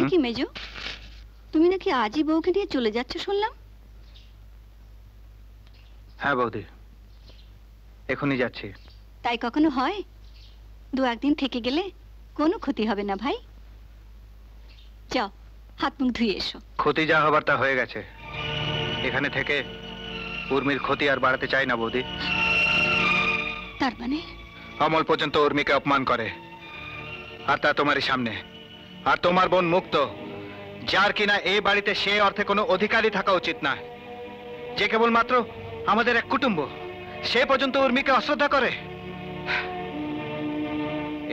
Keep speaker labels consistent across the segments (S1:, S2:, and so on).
S1: কি মেজো, তুমি নাকি আজই বউকে নিয়ে চলে যাচ্ছ শুনলাম?
S2: হ্যাঁ বৌদি, এখনই যাচ্ছি।
S1: তাই কখনো হয়? দু একদিন থেকে গেলে কোনো ক্ষতি হবে না ভাই। যাও, হাত মুখ ধুয়ে এসো।
S2: ক্ষতি যা হবার তা হয়ে গেছে। এখানে থেকে উর্মির ক্ষতি আর বাড়াতে চাই না বৌদি।
S1: তার মানে?
S2: অমল পর্যন্ত উর্মিকে অপমান করে, আর তা তোমারই সামনে। আর তোমার বোন মুক্ত, যার কিনা এই বাড়িতে সে অর্থে কোনো অধিকারই থাকা উচিত না, যে কেবলমাত্র আমাদের এক কুটুম্ব, সে পর্যন্ত উর্মিকে অশ্রদ্ধা করে।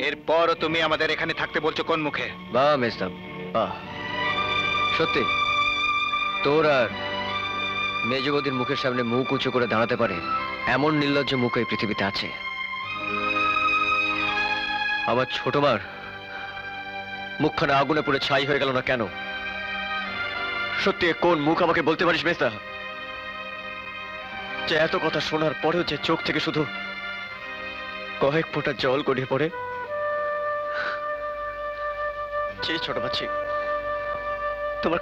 S2: এরপরও তুমি আমাদের এখানে থাকতে বলছো কোন মুখে?
S3: বাহ মেজদাম, বাহ। সত্যি তোর আর মেজবদির মুখের সামনে মুখ উঁচু করে দাঁড়াতে পারে এমন নির্লজ্জ মুখ এই পৃথিবীতে আছে? আমার ছোট মার মুখখানা আগুনে পুড়ে ছাই হয়ে গেল না কেন? সত্যি কোন মুখ আমাকে বলতে পারিস মেজদা, যে এত কথা শোনার পরেও যে চোখ থেকে শুধু কয়েক ফোঁটা জল গড়িয়ে পড়ে? যে ছোট বাচ্চি, তোমার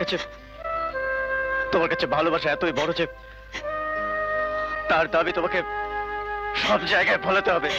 S3: কাছে ভালোবাসা এতই বড় যে তার দাবি তোমাকে সব জায়গায় ফলাতে হবে।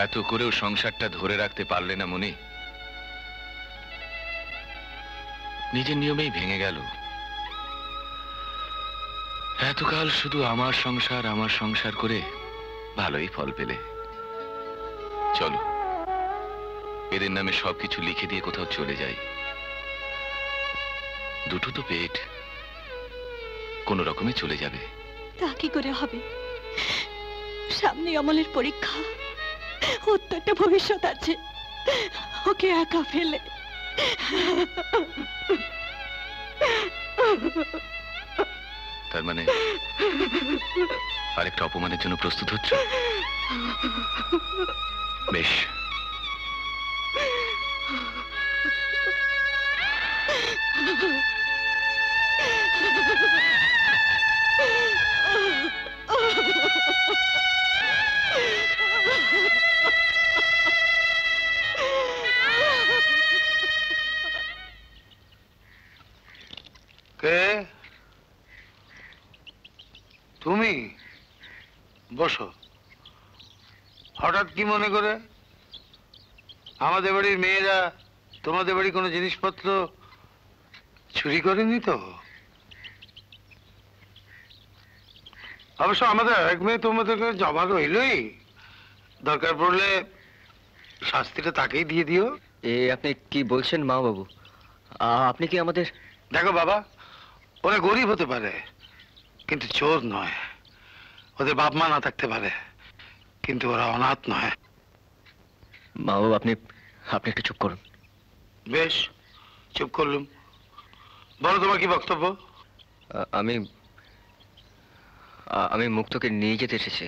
S4: এত করেও সংসারটা ধরে রাখতে পারলে না মনি? নিজের নিয়মেই ভেঙে গেল। এতকাল শুধু আমার সংসার করে ভালোই ফল পেলে। চলো, এদের নামে সবকিছু লিখে দিয়ে কোথাও চলে যাই। দুটো তো পেট, কোন রকমে চলে যাবে।
S1: তা কি করে হবে? সামনে অমলের পরীক্ষা, ওর তো একটা ভবিষ্যৎ আছে। ওকে একা ফেলে
S4: তার মানে আরেকটা অপমানের জন্য প্রস্তুত হচ্ছ? বেশ,
S5: কে তুমি? বসো। হঠাৎ কি মনে করে? আমাদের বাড়ির মেয়েরা তোমাদের বাড়ি কোনো জিনিসপত্র চুরি করেনি তো? অবশ্য আমাদের এক মেয়ে তোমাদেরকে জমা রইলই, দরকার পড়লে শাস্তিটা তাকেই দিয়ে দিও।
S3: আপনি কি বলছেন মা বাবু? আপনি কি আমাদের...
S5: দেখো বাবা, ওরা গরিব হতে পারে কিন্তু চোর নয়। ওদের বাপ মা না থাকতে পারে কিন্তু ওরা অনাথ নয়।
S3: মা বাবু, আপনি একটু চুপ করুন।
S5: বেশ, চুপ করলুম। বলো তোমার কি বক্তব্য?
S3: আমি মুক্তকে নিয়ে যেতে এসেছি।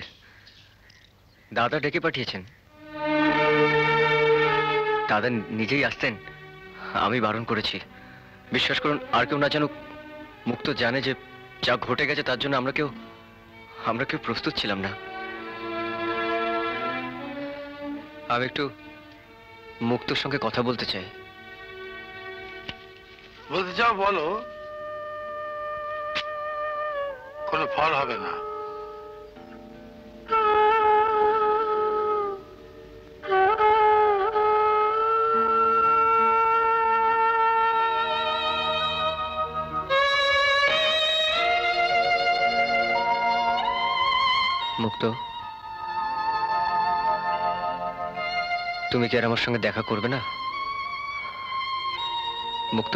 S3: দাদা ডেকে পাঠিয়েছেন। দাদা নিজেই আসতেন, আমি বারণ করেছি। বিশ্বাস করুন, আর কেউ না জানুক। মুক্ত জানে যে যা ঘটে গেছে তার জন্য আমরা কেউ প্রস্তুত ছিলাম না। আমি একটু মুক্তর সঙ্গে কথা বলতে চাই।
S5: বলতে চাও বলো, কোনো ফল হবে না।
S3: মুক্ত, তুমি কি আর আমার সঙ্গে দেখা করবে না? মুক্ত,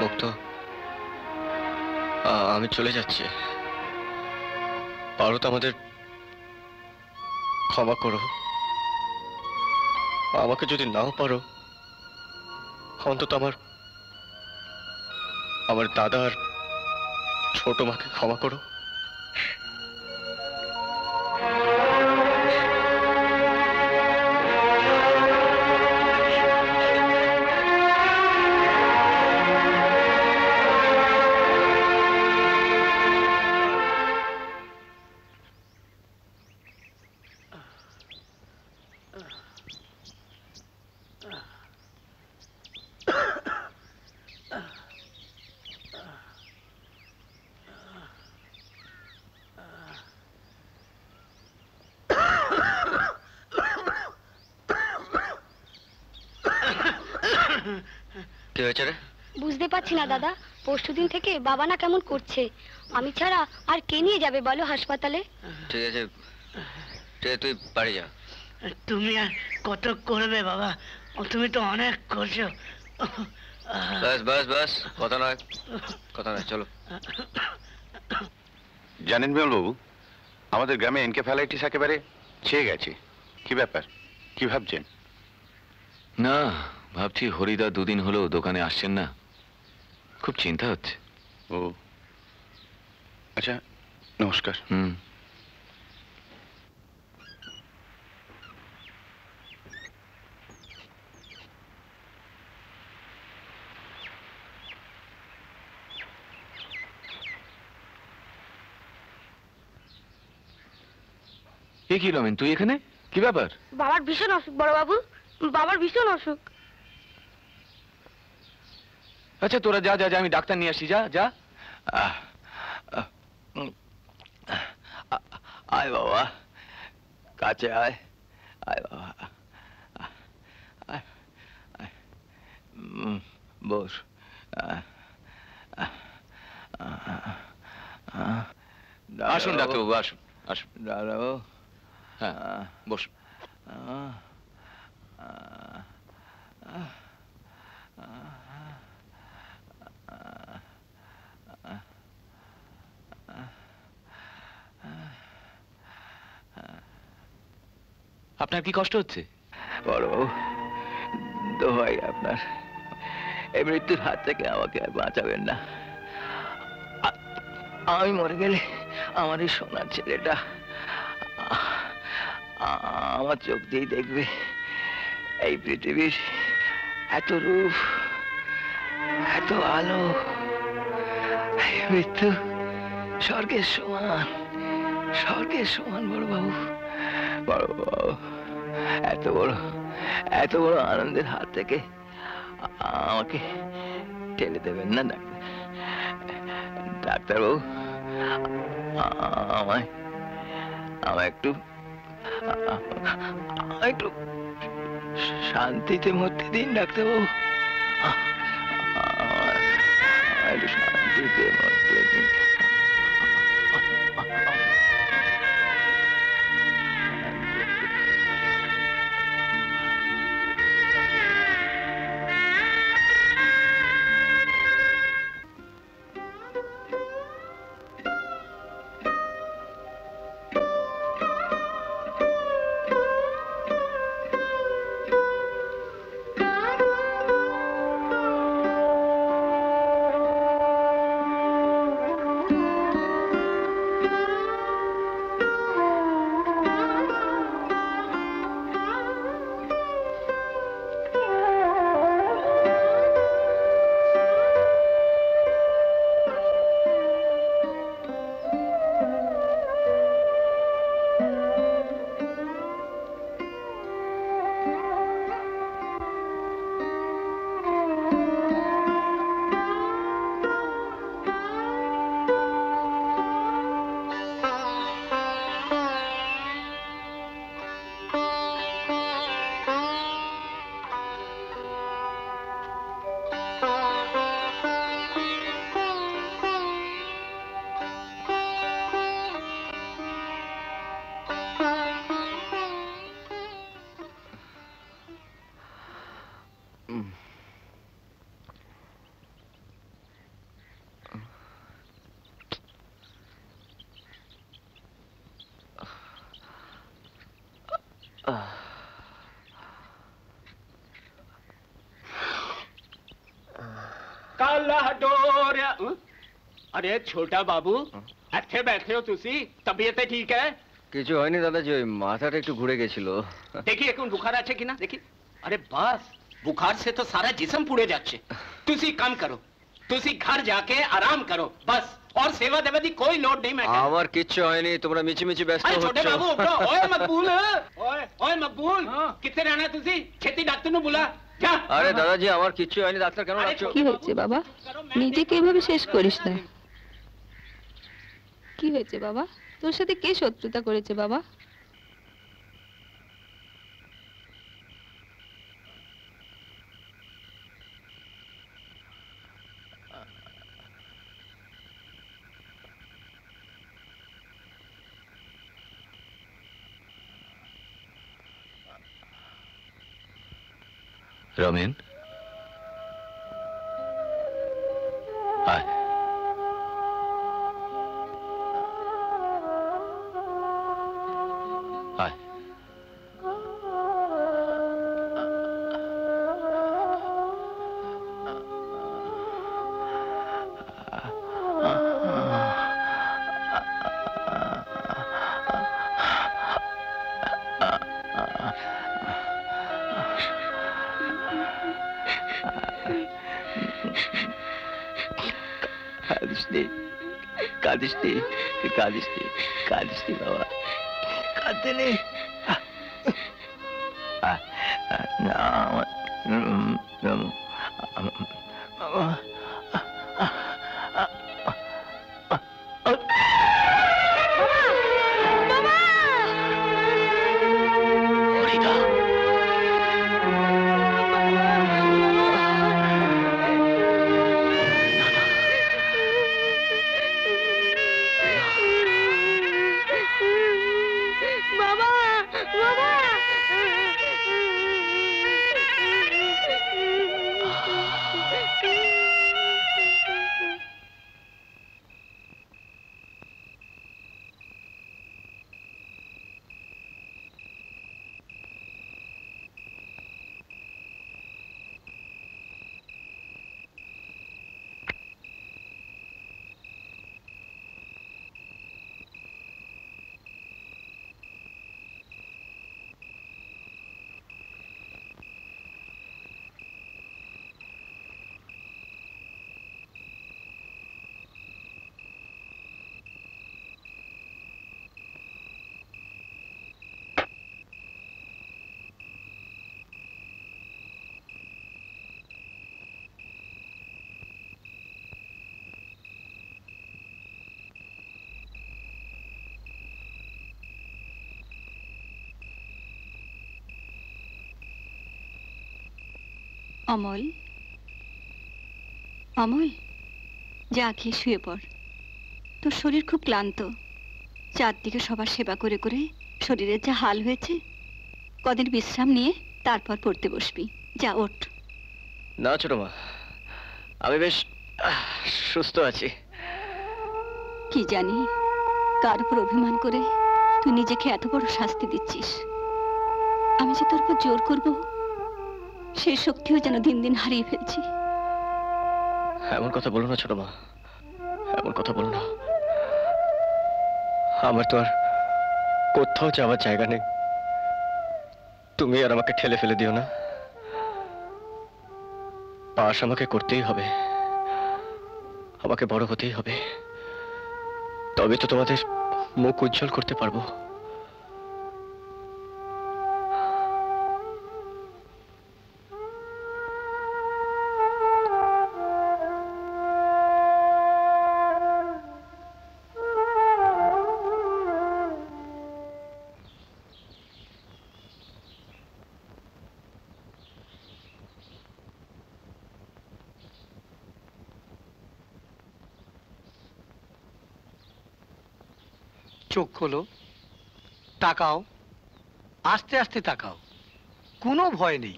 S3: মুক্ত, আমি চলে যাচ্ছি। পারো তো আমাদের ক্ষমা করো। আমাকে যদি নাও পারো, অন্তত আমার আমার দাদা আর ছোট মাকে ক্ষমা করো। কি হয়েছে রে?
S6: বুঝতে পারছি না দাদা, পরশুদিন থেকে বাবা না কেমন করছে। আমি ছাড়া আর কে নিয়ে যাবে বলো হাসপাতালে?
S3: ঠিক আছে, ঠিক আছে, তুই বাড়ি যা।
S7: তুমি আর কত করবে বাবা? তুমি তো অনেক করছো।
S3: বাস বাস বাস, কথা নয়, কথা নয়, চলো।
S4: জানেন বিমলবাবু, আমাদের গ্রামে এনকেফ্যালাইটিস একেবারে ছেয়ে গেছে। কি ব্যাপার, কি ভাবছেন? না, ভাবছি হরিদা দুদিন হলো দোকানে আসছেন না, খুব চিন্তা হচ্ছে। ও আচ্ছা, নমস্কার। এ কি রমেন, তুই এখানে? কি ব্যাপার?
S6: বাবার ভীষণ অসুখ বড় বাবু, বাবার ভীষণ অসুখ।
S4: আচ্ছা তোরা যা যা যা, আমি ডাক্তার নিয়ে আসি, যা যা।
S3: আয় বাবা, কাছে আয়, আয় বাবা, বস।
S4: আসুন ডাক্তারবাবু, আসুন আসুন।
S3: দাঁড়াও।
S4: হ্যাঁ, বসুন। আপনার কি কষ্ট হচ্ছে?
S3: বড়বাবু, দোহাই আপনার, এই মৃত্যুর হাত থেকে আমাকে আর বাঁচাবেন না। আমি মরে গেলে আমার এই সোনার ছেলেটা আমার চোখ দিয়ে দেখবে এই পৃথিবীর এত রূপ, এত আলো। মৃত্যু স্বর্গের সমান, স্বর্গের সমান। বড়বাবু, বড়বাবু, এত বড় আনন্দের হাত থেকে আমাকে ঠেলে দেবেন না ডাক্তার। ডাক্তারবাবু, আমায় একটু একটু শান্তিতে মরতে দিন ডাক্তারবাবু, একটু শান্তিতে মরতে দিন।
S8: अरे छोटा बाबू अच्छे बैठे हो तुसी तबीयत ठीक है
S3: কিছু হয়নি দাদাজি, ওই মাথাটা একটু ঘুরে গেছিল।
S8: देखिए এখন बुखार আছে কিনা দেখি अरे बस बुखार से तो सारा जिस्म पुड़े जाच्छे तुसी काम करो तुसी घर जाके आराम करो बस और सेवा देवा दी कोई लोड नहीं मैं
S3: আমার কিচ্ছু হয়নি, তোমরা মিছিমিছি ব্যস্ত
S8: अरे छोटे
S3: হচ্ছ।
S8: बाबू उठो ओए मकबूल ओए मकबूल कितने रहना है तुसी छेती डॉक्टर नु बुला जा
S3: আরে দাদাজি আমার কিচ্ছু হয়নি, ডাক্তার কেন ডাকছো?
S1: কি হয়েছে বাবা? নিজেকে এভাবে শেষ করিস না। কি হয়েছে বাবা? তোর সাথে কে শত্রুতা করেছে বাবা?
S4: রমেন আয় আয় কাঁদিস নি বাবা, কাঁদতে নেই। না
S1: অমল, অমল, যা খেয়ে শুয়ে পড়। তোর শরীর খুব ক্লান্ত, চারদিকে সবার সেবা করে করে শরীরের যা হাল হয়েছে, কদিন বিশ্রাম নিয়ে তারপর পড়তে বসবি। যা ওঠ।
S3: না ছোট মা, আমি বেশ সুস্থ আছি।
S1: কি জানি কার উপর অভিমান করে তুই নিজেকে এত বড় শাস্তি দিচ্ছিস। আমি যে তোর উপর জোর করব, সেই শক্তিও যেন দিন দিন হারিয়ে ফেলছি।
S3: এমন কথা বলো না ছোট মা, এমন কথা বলো না। আমার তো আর কোথাও যাওয়ার জায়গা নেই, তুমি আর আমাকে ঠেলে ফেলে দিও না। পাশ আমাকে করতেই হবে, আমাকে বড় হতেই হবে, তবে তো তোমাদের মুখ উজ্জ্বল করতে পারবো।
S5: চোখ খোলো, তাকাও, আস্তে আস্তে তাকাও, কোনো ভয় নেই।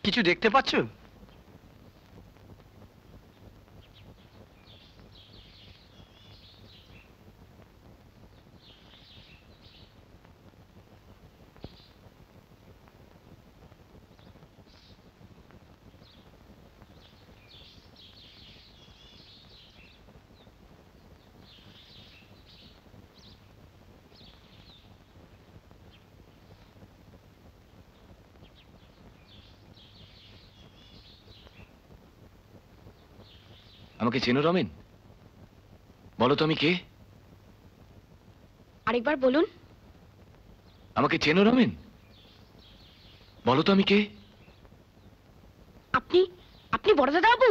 S5: কিছু দেখতে পাচ্ছ?
S4: আমাকে চেনো রমেন? বলো তো আমি কে?
S6: আরেকবার বলুন।
S4: আমাকে চেনো রমেন? বলো তো আমি কে?
S6: আপনি আপনি বড় দাদা বাবু?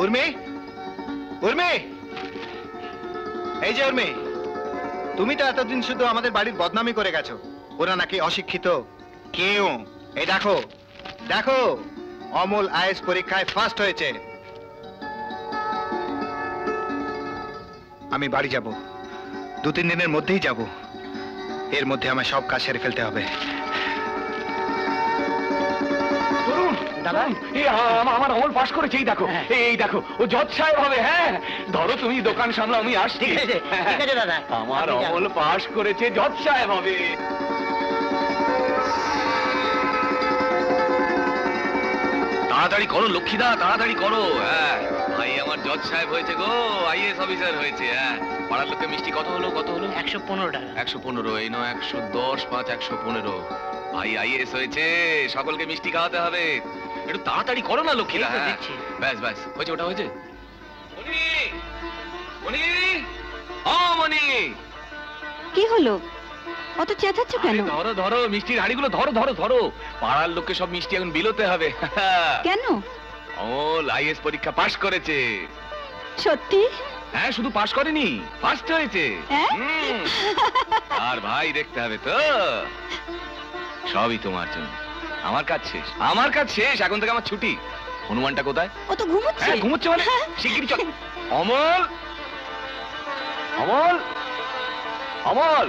S2: উর্মি, উর্মি, এই যে উর্মি, তুমি তো এতদিন শুধু আমাদের বাড়ির বদনামি করে গেছো। ওরা নাকি অশিক্ষিত। কেউ? এই দেখো, দেখো, অমল আইএস পরীক্ষায় ফার্স্ট হয়েছে। আমি বাড়ি যাব, 2-3 দিনের মধ্যেই যাব। এর মধ্যে আমায় সব কাজ সেরে ফেলতে হবে।
S4: আমার অমল পাস করেছে, এই দেখো, এই দেখো, ও জজ সাহেব হবে। হ্যাঁ, ধরো তুমি দোকান সামলাও, আমি আসছি।
S7: ঠিক আছে দাদা,
S4: আমার অমল পাস করেছে, জজ সাহেব হবে। তাড়াতাড়ি করো লক্ষ্মীদা, তাড়াতাড়ি করো। হ্যাঁ, ভাই আমার জজ সাহেব হয়েছে গো, আইএস অফিসার হয়েছে। হ্যাঁ, পাড়ার লোকে মিষ্টি কত হলো, কত হলো?
S7: 115 টাকা।
S4: 115, এই নয় 110, 5, 115। ভাই আইএস হয়েছে, সকলকে মিষ্টি খাওয়াতে হবে। একটু তাড়াতাড়ি করো না লক্ষ্মীদা। হ্যাঁ, ব্যাস ব্যাস, হয়েছে, ওটা হয়েছে। মনি, মনি, ও মনি,
S1: কি হলো? অত চেঁচাচ্ছ কেন?
S4: ধরো ধরো মিষ্টির হাঁড়িগুলো, ধরো ধরো ধরো। পাড়ার লোককে সব মিষ্টি এখন বিলোতে হবে।
S1: কেন?
S4: অমল আইএস পরীক্ষা পাশ করেছে।
S1: সত্যি?
S4: হ্যাঁ, শুধু পাশ করেনি, ফার্স্ট হয়েছে।
S1: হ্যাঁ?
S4: আর ভাই দেখতে হবে তো, সবই তোমার জন্য। আমার কাজ শেষ, আমার কাজ শেষ, এখন থেকে আমার ছুটি। হনুমানটা কোথায়?
S1: ও তো ঘুমোচ্ছে।
S4: হ্যাঁ, ঘুমোচ্ছে মানে? শিগগিরই চল। অমল, অমল, অমল।